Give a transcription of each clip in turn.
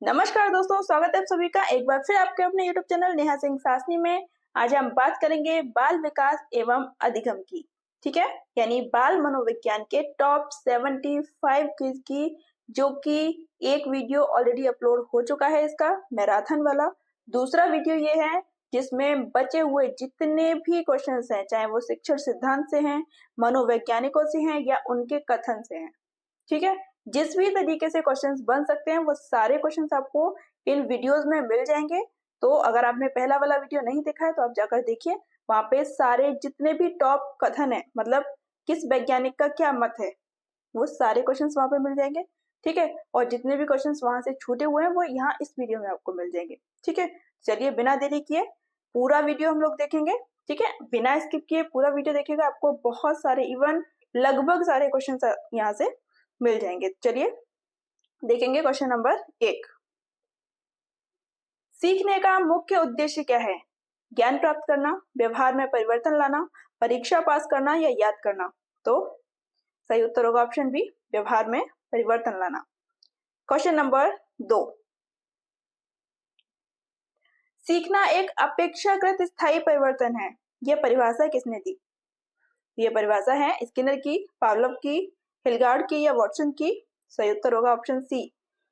नमस्कार दोस्तों, स्वागत है आप सभी का एक बार फिर आपके अपने YouTube चैनल नेहा सिंह सासनी में। आज हम बात करेंगे बाल विकास एवं अधिगम की, ठीक है, यानी बाल मनोविज्ञान के टॉप 75 क्विज की, जो कि एक वीडियो ऑलरेडी अपलोड हो चुका है इसका मैराथन वाला। दूसरा वीडियो ये है जिसमें बचे हुए जितने भी क्वेश्चंस हैं, चाहे वो शिक्षण सिद्धांत से हैं, मनोवैज्ञानिकों से हैं या उनके कथन से हैं, ठीक है, जिस भी तरीके से क्वेश्चंस बन सकते हैं वो सारे क्वेश्चंस आपको इन वीडियोस में मिल जाएंगे। तो अगर आपने पहला वाला वीडियो नहीं देखा है तो आप जाकर देखिए, वहां पे सारे जितने भी टॉप कथन है, मतलब किस वैज्ञानिक का क्या मत है, वो सारे क्वेश्चंस वहां पे मिल जाएंगे, ठीक है। और जितने भी क्वेश्चंस वहां से छूटे हुए हैं वो यहाँ इस वीडियो में आपको मिल जाएंगे, ठीक है। चलिए बिना देरी किए पूरा वीडियो हम लोग देखेंगे, ठीक है, बिना स्किप किए पूरा वीडियो देखेगा, आपको बहुत सारे इवन लगभग सारे क्वेश्चन यहाँ से मिल जाएंगे। चलिए देखेंगे क्वेश्चन नंबर 1। सीखने का मुख्य उद्देश्य क्या है? ज्ञान प्राप्त करना, व्यवहार में परिवर्तन लाना, परीक्षा पास करना या याद करना। तो सही उत्तर होगा ऑप्शन बी, व्यवहार में परिवर्तन लाना। Question number 2। सीखना एक अपेक्षाकृत स्थायी परिवर्तन है, यह परिभाषा किसने दी? यह परिभाषा है स्किनर की, पावलोव की, हिलगार्ड की या वॉटसन की। सही उत्तर होगा ऑप्शन सी,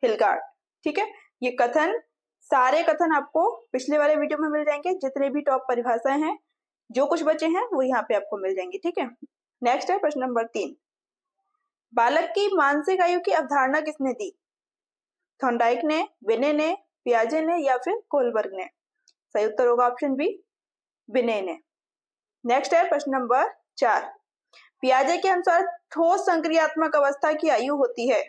हिलगार्ड, ठीक है। ये कथन, सारे कथन आपको पिछले वाले वीडियो में मिल जाएंगे, जितने भी टॉप परिभाषाएं हैं, जो कुछ बचे हैं वो यहाँ पे आपको मिल जाएंगे, ठीक है। नेक्स्ट है प्रश्न नंबर 3। बालक की मानसिक आयु की अवधारणा किसने दी? थॉर्नडाइक ने, बिने ने, पियाजे ने या फिर कोलबर्ग ने। सही उत्तर होगा ऑप्शन बी, बिने ने। नेक्स्ट है प्रश्न नंबर 4। पियाजे के अनुसार ठोस संक्रियात्मक अवस्था की आयु होती है।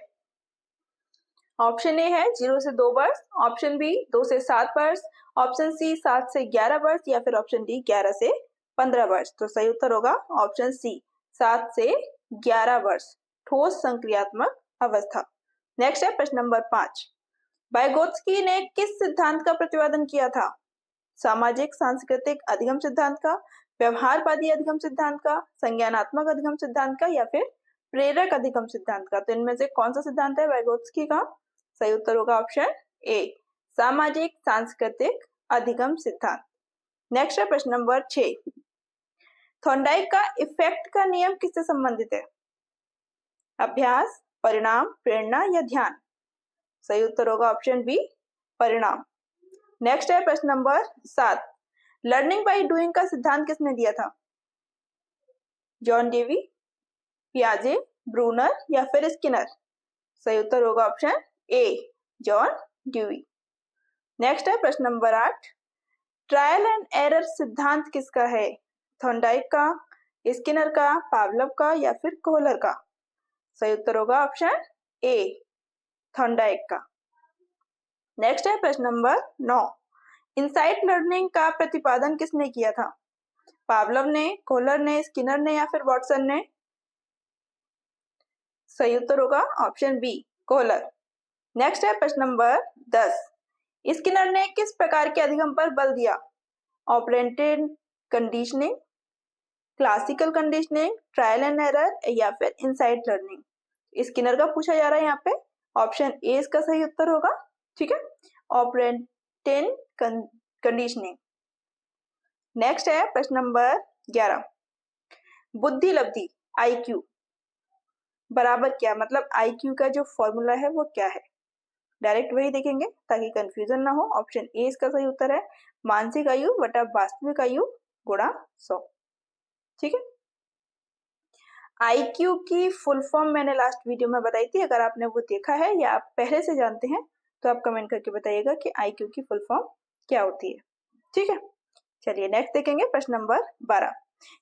ऑप्शन ए है 0 से 2 वर्ष, ऑप्शन बी 2 से 7 वर्ष, ऑप्शन सी 7 से 11 वर्ष या फिर ऑप्शन डी 11 से 15 वर्ष। तो सही उत्तर होगा ऑप्शन सी, 7 से 11 वर्ष ठोस संक्रियात्मक अवस्था। नेक्स्ट है प्रश्न नंबर 5। वाइगोत्स्की ने किस सिद्धांत का प्रतिपादन किया था? सामाजिक सांस्कृतिक अधिगम सिद्धांत का, व्यवहारवादी अधिगम सिद्धांत का, संज्ञानात्मक अधिगम सिद्धांत का या फिर प्रेरक अधिगम सिद्धांत का। तो इनमें से कौन सा सिद्धांत है वाइगोत्स्की का? सही उत्तर होगा ऑप्शन ए, सामाजिक सांस्कृतिक अधिगम सिद्धांत। नेक्स्ट है प्रश्न नंबर 6। थॉर्नडाइक का इफेक्ट का नियम किससे संबंधित है? अभ्यास, परिणाम, प्रेरणा या ध्यान। सही उत्तर होगा ऑप्शन बी, परिणाम। नेक्स्ट है प्रश्न नंबर 7। लर्निंग बाय डूइंग का सिद्धांत किसने दिया था? जॉन डेवी, पियाजे, ब्रूनर या फिर स्किनर। सही उत्तर होगा option A, John dewy. Next है प्रश्न नंबर 8। ट्रायल एंड एरर सिद्धांत किसका है? थॉर्नडाइक का, स्किनर का, पावलोव का या फिर कोहलर का। सही उत्तर होगा ऑप्शन ए, थॉर्नडाइक का। नेक्स्ट है प्रश्न नंबर 9। इनसाइट लर्निंग का प्रतिपादन किसने किया था? पावलोव ने, कोहलर ने, स्किनर ने या फिर वॉटसन ने। सही उत्तर होगा ऑप्शन बी, कोहलर। नेक्स्ट है प्रश्न नंबर 10। स्किनर ने किस प्रकार के अधिगम पर बल दिया? Operanted conditioning, classical conditioning, trial and error या फिर इनसाइट लर्निंग। स्किनर का पूछा जा रहा है यहाँ पे, ऑप्शन ए इसका सही उत्तर होगा, ठीक है, ऑपरेंटेड कंडीशनिंग। नेक्स्ट है प्रश्न नंबर 11। बुद्धि लब्धि IQ बराबर क्या, मतलब IQ का जो फॉर्मूला है वो क्या है? डायरेक्ट वही देखेंगे ताकि कंफ्यूजन ना हो। ऑप्शन ए इसका सही उत्तर है, मानसिक आयु बटा वास्तविक आयु गुणा 100, ठीक है। IQ की फुल फॉर्म मैंने लास्ट वीडियो में बताई थी, अगर आपने वो देखा है या आप पहले से जानते हैं तो आप कमेंट करके बताइएगा कि IQ की फुल फॉर्म क्या होती है, ठीक है। चलिए नेक्स्ट देखेंगे प्रश्न नंबर 12।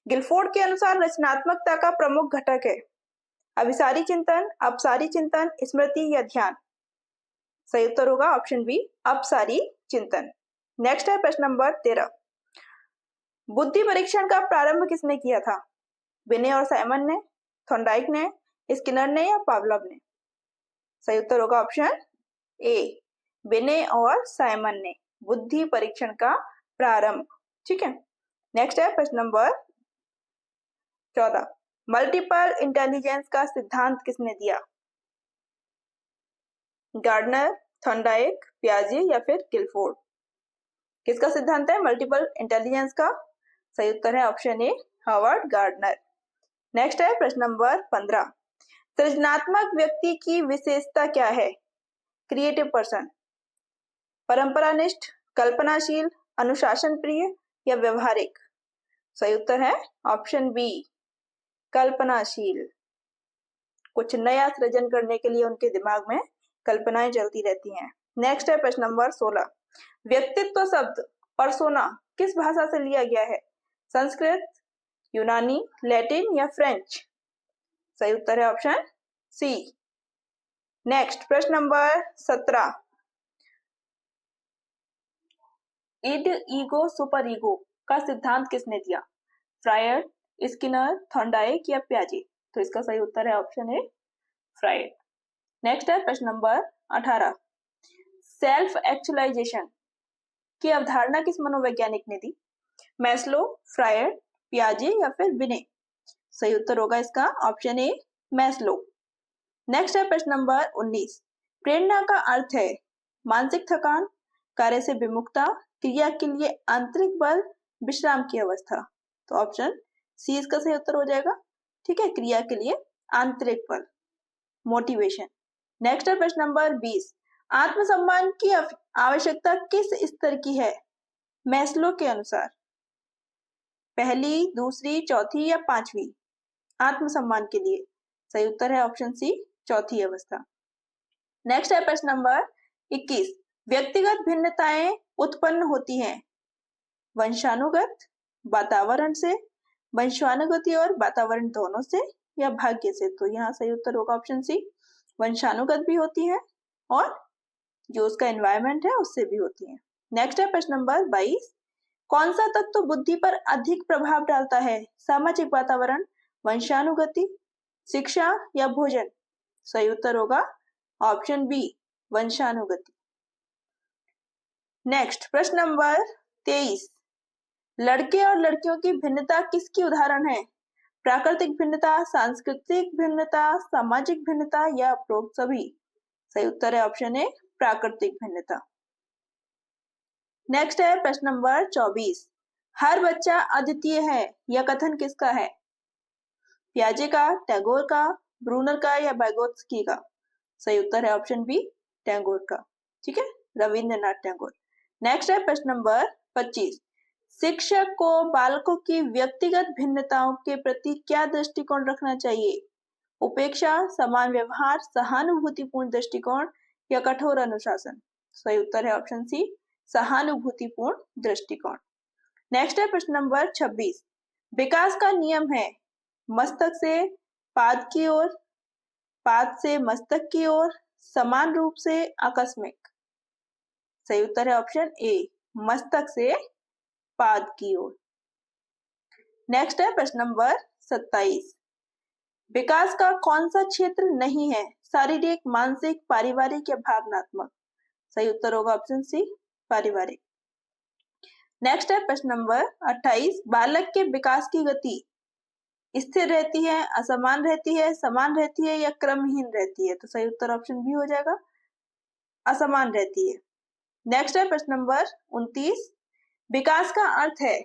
गिलफोर्ड के अनुसार रचनात्मकता का प्रमुख घटक है अभिसारी चिंतन, अपसारी चिंतन, स्मृति या ध्यान। सही उत्तर होगा ऑप्शन बी, अपसारी चिंतन। नेक्स्ट है प्रश्न नंबर 13। बुद्धि परीक्षण का प्रारंभ किसने किया था? बिने और साइमन ने, थॉर्नडाइक ने, स्किनर ने या पावलोव ने। सही उत्तर होगा ऑप्शन ए, बिने और साइमन ने बुद्धि परीक्षण का प्रारंभ, ठीक है। नेक्स्ट है प्रश्न नंबर 14। मल्टीपल इंटेलिजेंस का सिद्धांत किसने दिया? गार्डनर, थॉर्नडाइक, पियाजे या फिर गिलफोर्ड? किसका सिद्धांत है मल्टीपल इंटेलिजेंस का? सही उत्तर है option A, Howard Gardner. Next है प्रश्न नंबर 15। सृजनात्मक व्यक्ति की विशेषता क्या है? क्रिएटिव पर्सन, परंपरानिष्ठ, कल्पनाशील, अनुशासन प्रिय या व्यवहारिक? सही उत्तर है ऑप्शन बी, कल्पनाशील। कुछ नया सृजन करने के लिए उनके दिमाग में कल्पनाएं चलती रहती हैं। नेक्स्ट है प्रश्न नंबर 16। व्यक्तित्व शब्द पर्सोना किस भाषा से लिया गया है? संस्कृत, यूनानी, लैटिन या फ्रेंच? सही उत्तर है ऑप्शन सी। नेक्स्ट प्रश्न नंबर 17। इड, ईगो, सुपर ईगो का सिद्धांत किसने दिया? फ्रायड, स्किनर, थॉर्नडाइक या पियाजे? तो इसका सही उत्तर है ऑप्शन ए, फ्रायड। नेक्स्ट है प्रश्न नंबर 18। सेल्फ एक्चुअलाइजेशन की अवधारणा किस मनोवैज्ञानिक ने दी? मैस्लो, फ्रायड, पियाजे या फिर बिने? सही उत्तर होगा इसका ऑप्शन ए, मैस्लो। नेक्स्ट है प्रश्न नंबर 19। प्रेरणा का अर्थ है मानसिक थकान, कार्य से विमुखता, क्रिया के लिए आंतरिक बल, विश्राम की अवस्था? तो ऑप्शन सी इसका सही उत्तर हो जाएगा। ठीक है, क्रिया के लिए आंतरिक बल, मोटिवेशन। नेक्स्ट है प्रश्न नंबर 20। आत्मसम्मान की आवश्यकता किस स्तर की है मैस्लो के अनुसार? पहली, दूसरी, चौथी या पांचवी? आत्मसम्मान के लिए सही उत्तर है ऑप्शन सी, चौथी अवस्था। नेक्स्ट है प्रश्न नंबर 21। व्यक्तिगत भिन्नताएं उत्पन्न होती हैं वंशानुगत, वातावरण से, वंशानुगति और वातावरण दोनों से या भाग्य से? तो यहाँ सही उत्तर होगा ऑप्शन सी, वंशानुगत भी होती है और जो उसका एनवायरनमेंट है उससे भी होती है। नेक्स्ट है प्रश्न नंबर 22। कौन सा तत्व बुद्धि पर अधिक प्रभाव डालता है? सामाजिक वातावरण, वंशानुगति, शिक्षा या भोजन? सही उत्तर होगा ऑप्शन बी, वंशानुगति। नेक्स्ट प्रश्न नंबर 23। लड़के और लड़कियों की भिन्नता किसकी उदाहरण है? प्राकृतिक भिन्नता, सांस्कृतिक भिन्नता, सामाजिक भिन्नता या उपरोक्त सभी? सही उत्तर है ऑप्शन ए, प्राकृतिक भिन्नता। नेक्स्ट है प्रश्न नंबर 24। हर बच्चा अद्वितीय है यह कथन किसका है? पियाजे का, टैगोर का, ब्रूनर का या वाइगोत्स्की का? सही उत्तर है ऑप्शन बी, टैगोर का। ठीक है, रविंद्रनाथ टैगोर। नेक्स्ट है प्रश्न नंबर 25। शिक्षक को बालकों की व्यक्तिगत भिन्नताओं के प्रति क्या दृष्टिकोण रखना चाहिए? उपेक्षा, समान व्यवहार, सहानुभूतिपूर्ण दृष्टिकोण या कठोर अनुशासन? सही उत्तर है ऑप्शन सी, सहानुभूतिपूर्ण दृष्टिकोण। नेक्स्ट है प्रश्न नंबर 26। विकास का नियम है मस्तक से पाद की ओर, पाद से मस्तक की ओर, समान रूप से, आकस्मिक? सही उत्तर है ऑप्शन ए, मस्तक से पाद की ओर। नेक्स्ट है प्रश्न नंबर 27। विकास का कौन सा क्षेत्र नहीं है? शारीरिक, मानसिक, पारिवारिक या भावनात्मक? सही उत्तर होगा ऑप्शन सी, पारिवारिक। नेक्स्ट है प्रश्न नंबर 28। बालक के विकास की गति स्थिर रहती है, असमान रहती है, समान रहती है या क्रमहीन रहती है? तो सही उत्तर ऑप्शन बी हो जाएगा, असमान रहती है। नेक्स्ट है प्रश्न नंबर 29। विकास का अर्थ है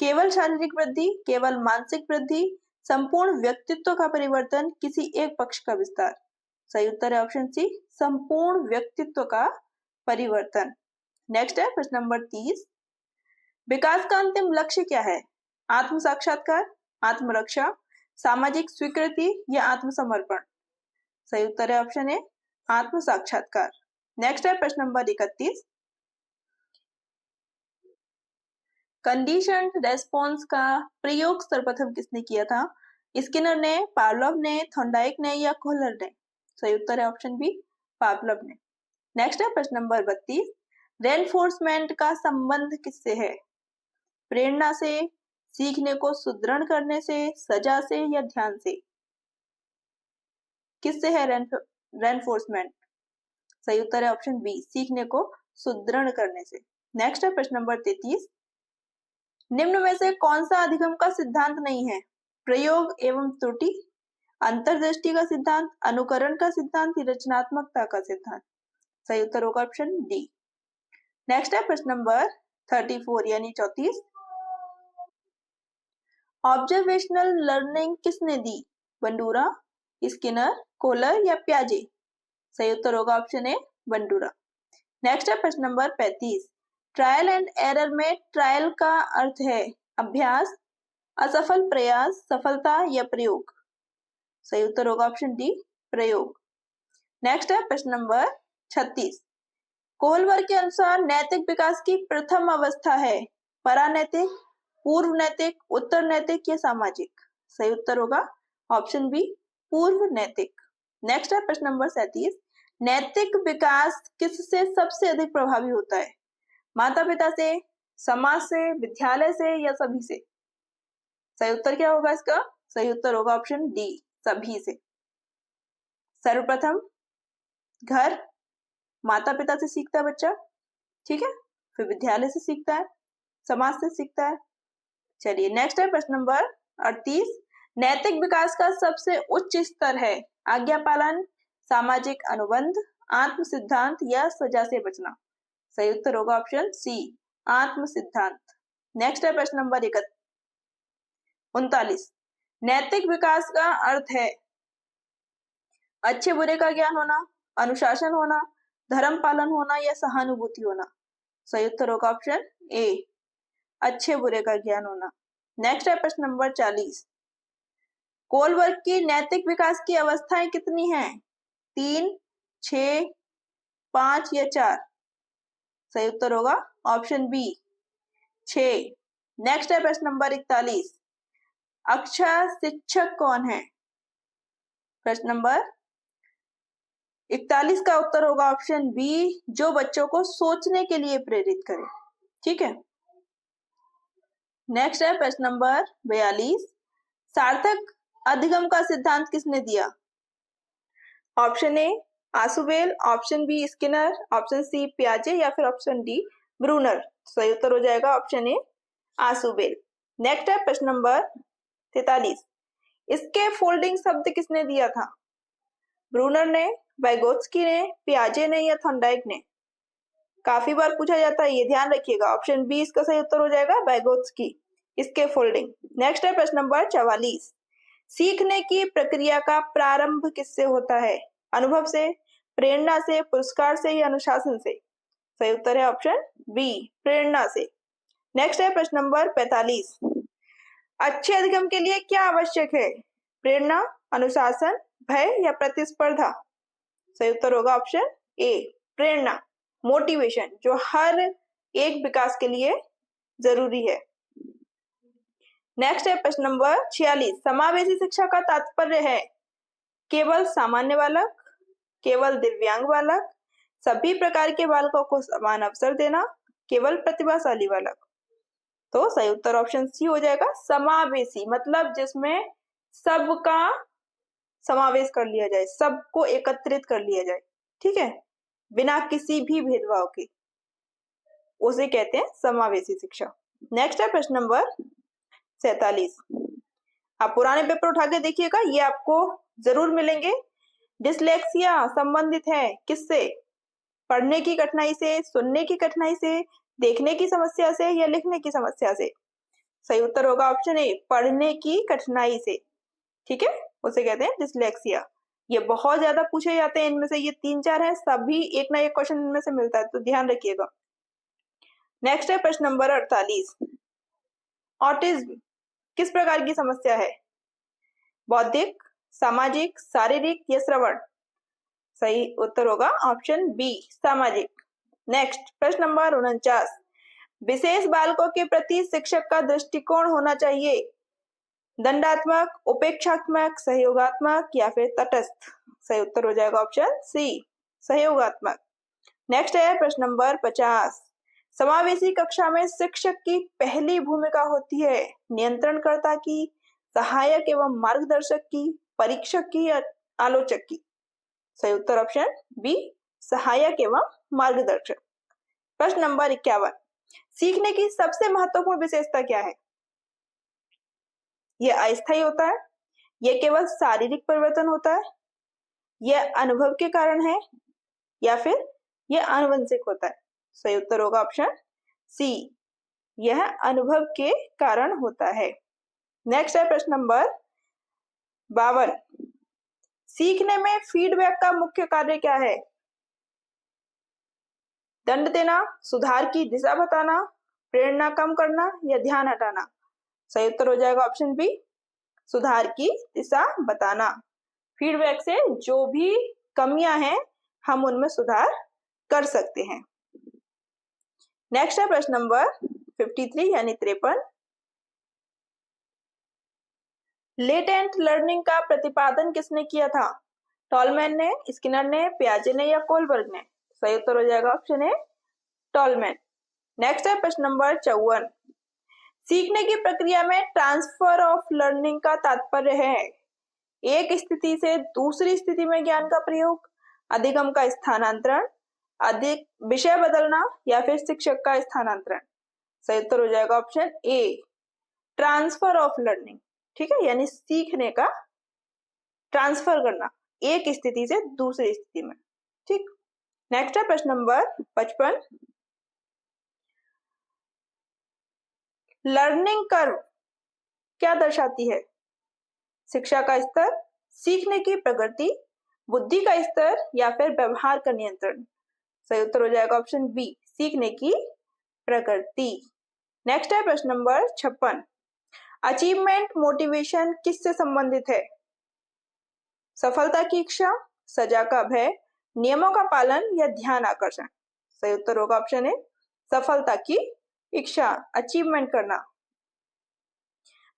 केवल शारीरिक वृद्धि, केवल मानसिक वृद्धि, संपूर्ण व्यक्तित्व का परिवर्तन, किसी एक पक्ष का विस्तार? सही उत्तर है ऑप्शन सी, संपूर्ण व्यक्तित्व का परिवर्तन। नेक्स्ट है प्रश्न नंबर 30। विकास का अंतिम लक्ष्य क्या है? आत्म साक्षात्कार, आत्मरक्षा, सामाजिक स्वीकृति या आत्मसमर्पण? सही उत्तर है ऑप्शन ए, आत्म साक्षात्कार। नेक्स्ट है प्रश्न नंबर 31। कंडीशनड रेस्पॉन्स का प्रयोग सर्वप्रथम किसने किया था? स्किनर ने, पावलोव ने, थॉर्नडाइक ने या कोहलर ने? सही उत्तर है ऑप्शन बी, पावलोव ने। नेक्स्ट है प्रश्न नंबर 32। रेनफोर्समेंट का संबंध किससे है? प्रेरणा से, सीखने को सुदृढ़ करने से, सजा से या ध्यान से? किससे है रेनफोर्समेंट? सही उत्तर है ऑप्शन बी, सीखने को सुदृढ़ करने से। नेक्स्ट है प्रश्न नंबर 33। निम्न में से कौन सा अधिगम का सिद्धांत नहीं है? प्रयोग एवं त्रुटि, अंतर्दृष्टि का सिद्धांत, अनुकरण का सिद्धांत, रचनात्मकता का सिद्धांत। सही उत्तर होगा ऑप्शन डी। नेक्स्ट है प्रश्न नंबर 34 यानी 34। ऑब्जर्वेशनल लर्निंग किसने दी? बंडूरा, स्किनर, कोलर या प्याजे? सही उत्तर होगा ऑप्शन ए बंडूरा। नेक्स्ट है प्रश्न नंबर 35। ट्रायल एंड एरर में ट्रायल का अर्थ है अभ्यास, असफल प्रयास, सफलता या प्रयोग? सही उत्तर होगा ऑप्शन डी प्रयोग। नेक्स्ट है प्रश्न नंबर 36। कोहलवर के अनुसार नैतिक विकास की प्रथम अवस्था है परानैतिक, पूर्व नैतिक, उत्तर नैतिक या सामाजिक? सही उत्तर होगा ऑप्शन बी पूर्व नैतिक। नेक्स्ट है प्रश्न नंबर 37। नैतिक विकास किससे सबसे अधिक प्रभावी होता है? माता पिता से, समाज से, विद्यालय से या सभी से? सही उत्तर क्या होगा इसका? सही उत्तर होगा ऑप्शन डी सभी से। सर्वप्रथम घर, माता पिता से सीखता है बच्चा, ठीक है, फिर विद्यालय से सीखता है, समाज से सीखता है। चलिए नेक्स्ट है प्रश्न नंबर 38। नैतिक विकास का सबसे उच्च स्तर है आज्ञा पालन, सामाजिक अनुबंध, आत्म सिद्धांत या सजा से बचना? सही उत्तर होगा ऑप्शन सी आत्म सिद्धांत। नेक्स्ट है प्रश्न नंबर 39। नैतिक विकास का अर्थ है अच्छे बुरे का ज्ञान होना, अनुशासन होना, धर्म पालन होना या सहानुभूति होना? सही उत्तर होगा ऑप्शन ए अच्छे बुरे का ज्ञान होना। नेक्स्ट है प्रश्न नंबर 40। कोलवर्ग की नैतिक विकास की अवस्थाएं कितनी हैं? 3, 6, 5 या 4? सही उत्तर होगा ऑप्शन बी 6। नेक्स्ट है प्रश्न नंबर 41। अक्षर शिक्षक कौन है? प्रश्न नंबर 41 का उत्तर होगा ऑप्शन बी जो बच्चों को सोचने के लिए प्रेरित करे, ठीक है। नेक्स्ट है प्रश्न नंबर 42। सार्थक अधिगम का सिद्धांत किसने दिया? Option A Ausubel, option B Skinner, option C पियाजे या फिर ऑप्शन डी ब्रूनर? सही उत्तर हो जाएगा ऑप्शन ए आसुबेल। नेक्स्ट है प्रश्न नंबर 43। इसके फोल्डिंग शब्द किसने दिया था? ब्रूनर ने, वाइगोत्स्की ने, पियाजे ने या थॉर्नडाइक ने? काफी बार पूछा जाता है, ये ध्यान रखिएगा। ऑप्शन बी इसका सही उत्तर हो जाएगा वाइगोत्स्की, इसके फोल्डिंग। नेक्स्ट है प्रश्न नंबर 44। सीखने की प्रक्रिया का प्रारंभ किससे होता है? अनुभव से, प्रेरणा से, पुरस्कार से या अनुशासन से? सही उत्तर है ऑप्शन बी प्रेरणा से। नेक्स्ट है प्रश्न नंबर 45। अच्छे अधिगम के लिए क्या आवश्यक है? प्रेरणा, अनुशासन, भय या प्रतिस्पर्धा? सही उत्तर होगा ऑप्शन ए प्रेरणा, मोटिवेशन, जो हर एक विकास के लिए जरूरी है। नेक्स्ट है प्रश्न नंबर 46। समावेशी शिक्षा का तात्पर्य है केवल सामान्य बालक, केवल दिव्यांग बालक, सभी प्रकार के बालकों को समान अवसर देना, केवल प्रतिभाशाली बालक? तो सही उत्तर ऑप्शन सी हो जाएगा समावेशी, मतलब जिसमें सबका समावेश कर लिया जाए, सबको एकत्रित कर लिया जाए, ठीक है, बिना किसी भी भेदभाव के, उसे कहते हैं समावेशी शिक्षा। नेक्स्ट है प्रश्न नंबर 47। आप पुराने पेपर उठा के देखिएगा, ये आपको जरूर मिलेंगे। डिसलेक्सिया संबंधित है किससे? पढ़ने की कठिनाई से, सुनने की कठिनाई से, देखने की समस्या से या लिखने की समस्या से? सही उत्तर होगा ऑप्शन ए पढ़ने की कठिनाई से, ठीक है, उसे कहते हैं डिसलेक्सिया। ये बहुत ज्यादा पूछे जाते हैं, इनमें से ये 3-4 हैं, सभी एक ना एक क्वेश्चन इनमें से मिलता है, तो ध्यान रखिएगा। नेक्स्ट है प्रश्न नंबर 48। ऑटिज्म किस प्रकार की समस्या है? बौद्धिक, सामाजिक, शारीरिक या श्रवण? सही उत्तर होगा ऑप्शन बी सामाजिक। नेक्स्ट प्रश्न नंबर 49। विशेष बालकों के प्रति शिक्षक का दृष्टिकोण होना चाहिए दंडात्मक, उपेक्षात्मक, सहयोगात्मक या फिर तटस्थ? सही उत्तर हो जाएगा ऑप्शन सी सहयोगात्मक। नेक्स्ट है प्रश्न नंबर 50। समावेशी कक्षा में शिक्षक की पहली भूमिका होती है नियंत्रणकर्ता की, सहायक एवं मार्गदर्शक की, परीक्षक की या आलोचक की? सही उत्तर ऑप्शन बी सहायक एवं मार्गदर्शक। प्रश्न नंबर 51। सीखने की सबसे महत्वपूर्ण विशेषता क्या है? यह अस्थायी होता है, यह केवल शारीरिक परिवर्तन होता है, यह अनुभव के कारण है, या फिर यह आनुवंशिक होता है? सही उत्तर होगा ऑप्शन सी, यह अनुभव के कारण होता है। नेक्स्ट है प्रश्न नंबर 52। सीखने में फीडबैक का मुख्य कार्य क्या है? दंड देना, सुधार की दिशा बताना, प्रेरणा कम करना या ध्यान हटाना? सही उत्तर हो जाएगा ऑप्शन बी, सुधार की दिशा बताना। फीडबैक से जो भी कमियां हैं हम उनमें सुधार कर सकते हैं। नेक्स्ट है प्रश्न नंबर 53 यानी 53। लेटेंट लर्निंग का प्रतिपादन किसने किया था? टॉलमैन ने, स्किनर ने, पियाजे ने या कोलबर्ग ने? सही उत्तर हो जाएगा ऑप्शन ए, टॉलमैन। नेक्स्ट है प्रश्न नंबर 54। सीखने की प्रक्रिया में ट्रांसफर ऑफ लर्निंग का तात्पर्य है एक स्थिति से दूसरी स्थिति में ज्ञान का प्रयोग, अधिगम का स्थानांतरण, अधिक विषय बदलना या फिर शिक्षक का स्थानांतरण? सही उत्तर हो जाएगा option A, transfer of learning. ठीक है, यानी सीखने का ट्रांसफर करना एक स्थिति से दूसरी स्थिति में। ठीक। नेक्स्ट है प्रश्न नंबर 55। लर्निंग कर्व क्या दर्शाती है? शिक्षा का स्तर, सीखने की प्रगति, बुद्धि का स्तर या फिर व्यवहार का नियंत्रण? सही उत्तर हो जाएगा ऑप्शन बी, सीखने की प्रगति। नेक्स्ट है प्रश्न नंबर 56। अचीवमेंट मोटिवेशन किससे संबंधित है? सफलता की इच्छा, सजा का भय, नियमों का पालन या ध्यान आकर्षण? सही उत्तर होगा ऑप्शन ए, सफलता की इच्छा, अचीवमेंट करना।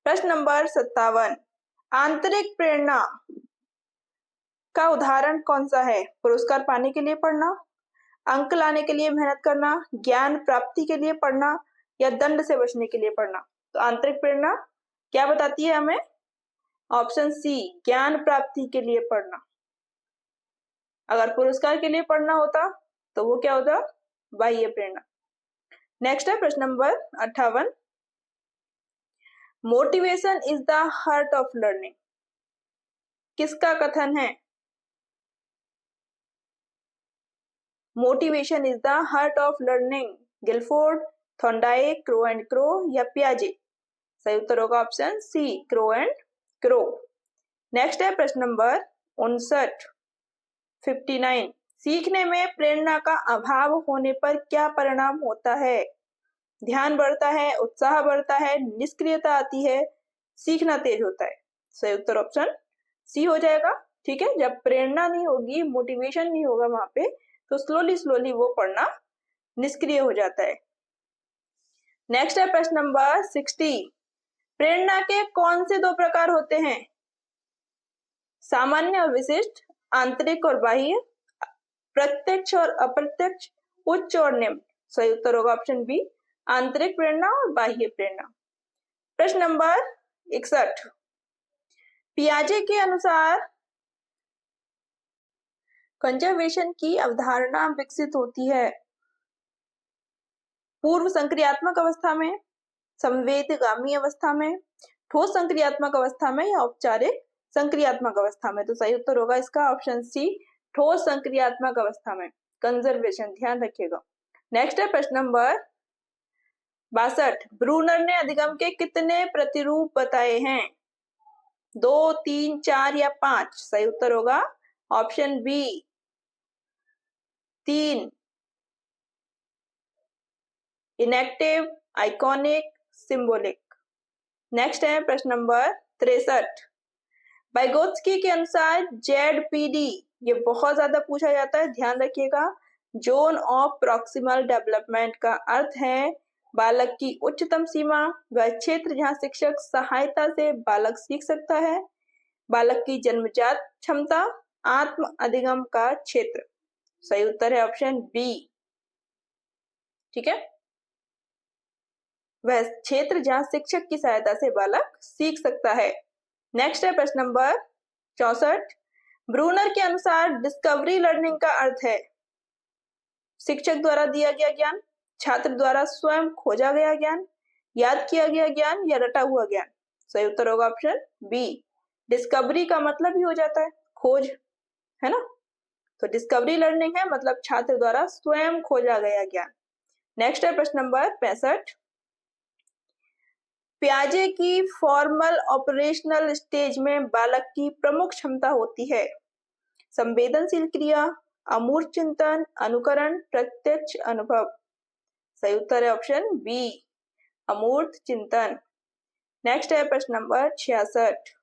प्रश्न नंबर 57। आंतरिक प्रेरणा का उदाहरण कौन सा है? पुरस्कार पाने के लिए पढ़ना, अंक लाने के लिए मेहनत करना, ज्ञान प्राप्ति के लिए पढ़ना या दंड से बचने के लिए पढ़ना? तो आंतरिक प्रेरणा क्या बताती है हमें? ऑप्शन सी, ज्ञान प्राप्ति के लिए पढ़ना। अगर पुरस्कार के लिए पढ़ना होता तो वो क्या होता? बाह्य प्रेरणा। नेक्स्ट है प्रश्न नंबर 58। Motivation is the heart of learning किसका कथन है? Motivation is the heart of learning, Guilford, Thorndike, Crow and Crow या पियाजे? सही उत्तर होगा option C, Crow and Crow. Next है प्रश्न नंबर 59, 59। सीखने में प्रेरणा का अभाव होने पर क्या परिणाम होता है? ध्यान बढ़ता है, उत्साह बढ़ता है, निष्क्रियता आती है, सीखना तेज होता है? सही उत्तर ऑप्शन सी हो जाएगा। ठीक है, जब प्रेरणा नहीं होगी, मोटिवेशन नहीं होगा वहां पे, तो स्लोली वो पढ़ना निष्क्रिय हो जाता है। नेक्स्ट है प्रश्न नंबर 60। प्रेरणा के कौन से दो प्रकार होते हैं? सामान्य और विशिष्ट, आंतरिक और बाह्य, प्रत्यक्ष और अप्रत्यक्ष, उच्च और निम्न? सही उत्तर होगा ऑप्शन बी, आंतरिक प्रेरणा और बाह्य प्रेरणा। प्रश्न नंबर 61। पियाजे के अनुसार कंजर्वेशन की अवधारणा विकसित होती है पूर्व संक्रियात्मक अवस्था में, संवेदगामी अवस्था में, ठोस संक्रियात्मक अवस्था में या औपचारिक संक्रियात्मक अवस्था में? तो सही उत्तर होगा इसका ऑप्शन सी, ठोस संक्रियात्मक अवस्था में कंजर्वेशन, ध्यान रखिएगा। नेक्स्ट है प्रश्न नंबर 62। ब्रूनर ने अधिगम के कितने प्रतिरूप बताए हैं? 2, 3, 4 या 5? सही उत्तर होगा option B, 3। Enactive, iconic, symbolic. Next है प्रश्न नंबर 63। वाइगोत्स्की के अनुसार ZPD, ये बहुत ज्यादा पूछा जाता है, ध्यान रखिएगा। जोन ऑफ प्रॉक्सिमल डेवलपमेंट का अर्थ है बालक की उच्चतम सीमा, वह क्षेत्र जहां शिक्षक सहायता से बालक सीख सकता है, बालक की जन्मजात क्षमता, आत्म अधिगम का क्षेत्र? सही उत्तर है ऑप्शन बी। ठीक है, वह क्षेत्र जहां शिक्षक की सहायता से बालक सीख सकता है। नेक्स्ट है प्रश्न नंबर 64। ब्रूनर के अनुसार डिस्कवरी लर्निंग का अर्थ है शिक्षक द्वारा दिया गया ज्ञान, छात्र द्वारा स्वयं खोजा गया ज्ञान, याद किया गया ज्ञान या रटा हुआ ज्ञान? सही उत्तर होगा ऑप्शन बी, डिस्कवरी का मतलब ही हो जाता है खोज, है ना। तो डिस्कवरी लर्निंग है, मतलब छात्र द्वारा स्वयं खोजा गया ज्ञान। नेक्स्ट है प्रश्न नंबर 65। प्याजे की फॉर्मल ऑपरेशनल स्टेज में बालक की प्रमुख क्षमता होती है। संवेदनशील क्रिया, अमूर्त चिंतन, अनुकरण, प्रत्यक्ष अनुभव। सही उत्तर है ऑप्शन बी, अमूर्त चिंतन। नेक्स्ट है प्रश्न नंबर 66।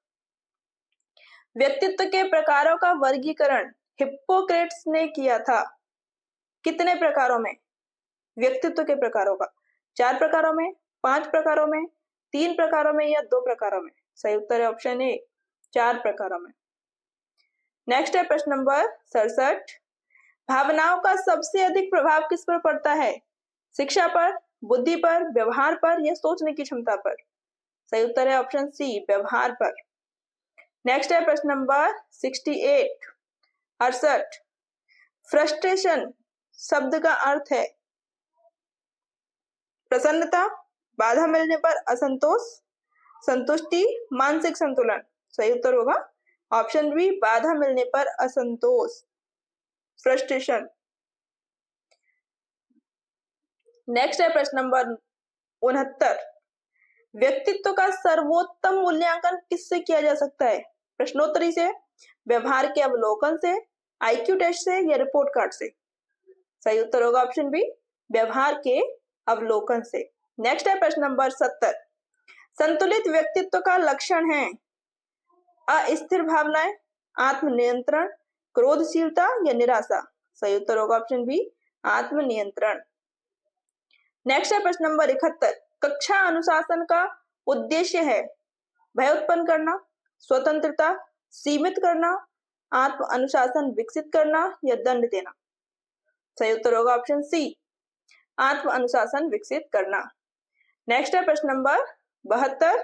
व्यक्तित्व के प्रकारों का वर्गीकरण हिप्पोक्रेट्स ने किया था। कितने प्रकारों में? व्यक्तित्व के प्रकारों का 4 प्रकारों में, 5 प्रकारों में, 3 प्रकारों में या 2 प्रकारों में। सही उत्तर है ऑप्शन ए, 4 प्रकारों में। नेक्स्ट है प्रश्न नंबर 67। भावनाओं का सबसे अधिक प्रभाव किस पर पड़ता है? शिक्षा पर, बुद्धि पर, व्यवहार पर या सोचने की क्षमता पर? सही उत्तर है ऑप्शन सी, व्यवहार पर। नेक्स्ट है प्रश्न नंबर 68। फ्रस्ट्रेशन शब्द का अर्थ है प्रसन्नता, बाधा मिलने पर असंतोष, संतुष्टि, मानसिक संतुलन। सही उत्तर होगा ऑप्शन बी, बाधा मिलने पर असंतोष, फ्रस्ट्रेशन। नेक्स्ट है प्रश्न नंबर 69। व्यक्तित्व का सर्वोत्तम मूल्यांकन किससे किया जा सकता है? प्रश्नोत्तरी से, व्यवहार के अवलोकन से, आईक्यू टेस्ट से या रिपोर्ट कार्ड से? सही उत्तर होगा ऑप्शन बी, व्यवहार के अवलोकन से। नेक्स्ट है प्रश्न नंबर 70। संतुलित व्यक्तित्व का लक्षण है अस्थिर भावनाएं, आत्मनियंत्रण, क्रोधशीलता या निराशा? सही उत्तर होगा ऑप्शन बी, आत्मनियंत्रण। नेक्स्ट है प्रश्न नंबर 71। कक्षा अनुशासन का उद्देश्य है भय उत्पन्न करना, स्वतंत्रता सीमित करना, आत्म अनुशासन विकसित करना या दंड देना? सही उत्तर होगा ऑप्शन सी, आत्म अनुशासन विकसित करना। नेक्स्ट है प्रश्न नंबर 72।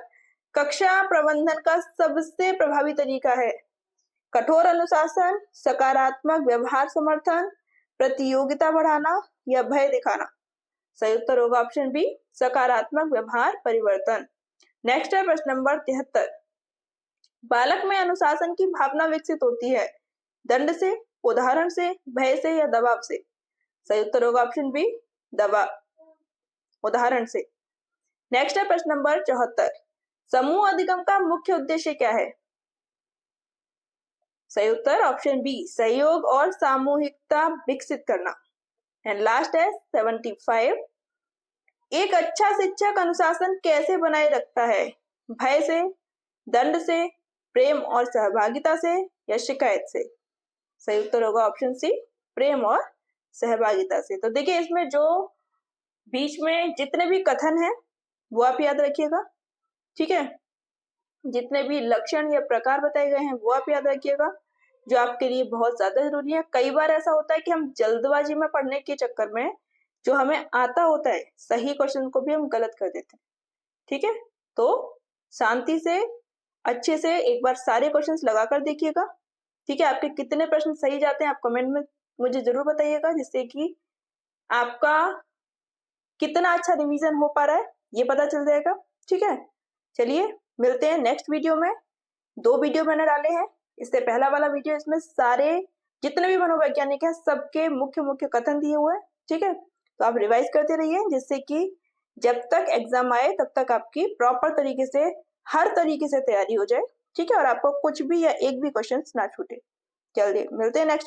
कक्षा प्रबंधन का सबसे प्रभावी तरीका है कठोर अनुशासन, सकारात्मक व्यवहार समर्थन, प्रतियोगिता बढ़ाना या भय दिखाना? सही उत्तर होगा ऑप्शन बी, सकारात्मक व्यवहार परिवर्तन। नेक्स्ट है प्रश्न नंबर 73। बालक में अनुशासन की भावना विकसित होती है दंड से, उदाहरण से, भय से या दबाव से? सही उत्तर होगा ऑप्शन बी, दबाव, उदाहरण से। नेक्स्ट है प्रश्न नंबर 74। समूह अधिगम का मुख्य उद्देश्य क्या है? सही उत्तर ऑप्शन बी, सहयोग और सामूहिकता विकसित करना। एंड लास्ट है 75। एक अच्छा शिक्षक अनुशासन कैसे बनाए रखता है? भय से, दंड से, प्रेम और सहभागिता से या शिकायत से? सही उत्तर होगा ऑप्शन सी, प्रेम और सहभागिता से। तो देखिए इसमें जो बीच में जितने भी कथन हैं वो आप याद रखिएगा, ठीक है। जितने भी लक्षण या प्रकार बताए गए हैं वो आप याद रखिएगा, जो आपके लिए बहुत ज्यादा जरूरी है। कई बार ऐसा होता है कि हम जल्दबाजी में पढ़ने के चक्कर में जो हमें आता होता है सही क्वेश्चन को भी हम गलत कर देते हैं, ठीक है। तो शांति से अच्छे से एक बार सारे क्वेश्चंस लगा कर देखिएगा, ठीक है। आपके कितने प्रश्न सही जाते हैं आप कमेंट में मुझे जरूर बताइएगा, जिससे कि आपका कितना अच्छा रिवीजन हो पा रहा है ये पता चल जाएगा, ठीक है। चलिए मिलते हैं नेक्स्ट वीडियो में। 2 वीडियो मैंने डाले हैं, इससे पहला वाला वीडियो इसमें सारे जितने भी मनोवैज्ञानिक हैं सबके मुख्य मुख्य कथन दिए हुए हैं, ठीक है। तो आप रिवाइज करते रहिए, जिससे कि जब तक एग्जाम आए तब तक आपकी प्रॉपर तरीके से हर तरीके से तैयारी हो जाए, ठीक है। और आपको कुछ भी या एक भी क्वेश्चन ना छूटे। जल्दी मिलते हैं नेक्स्ट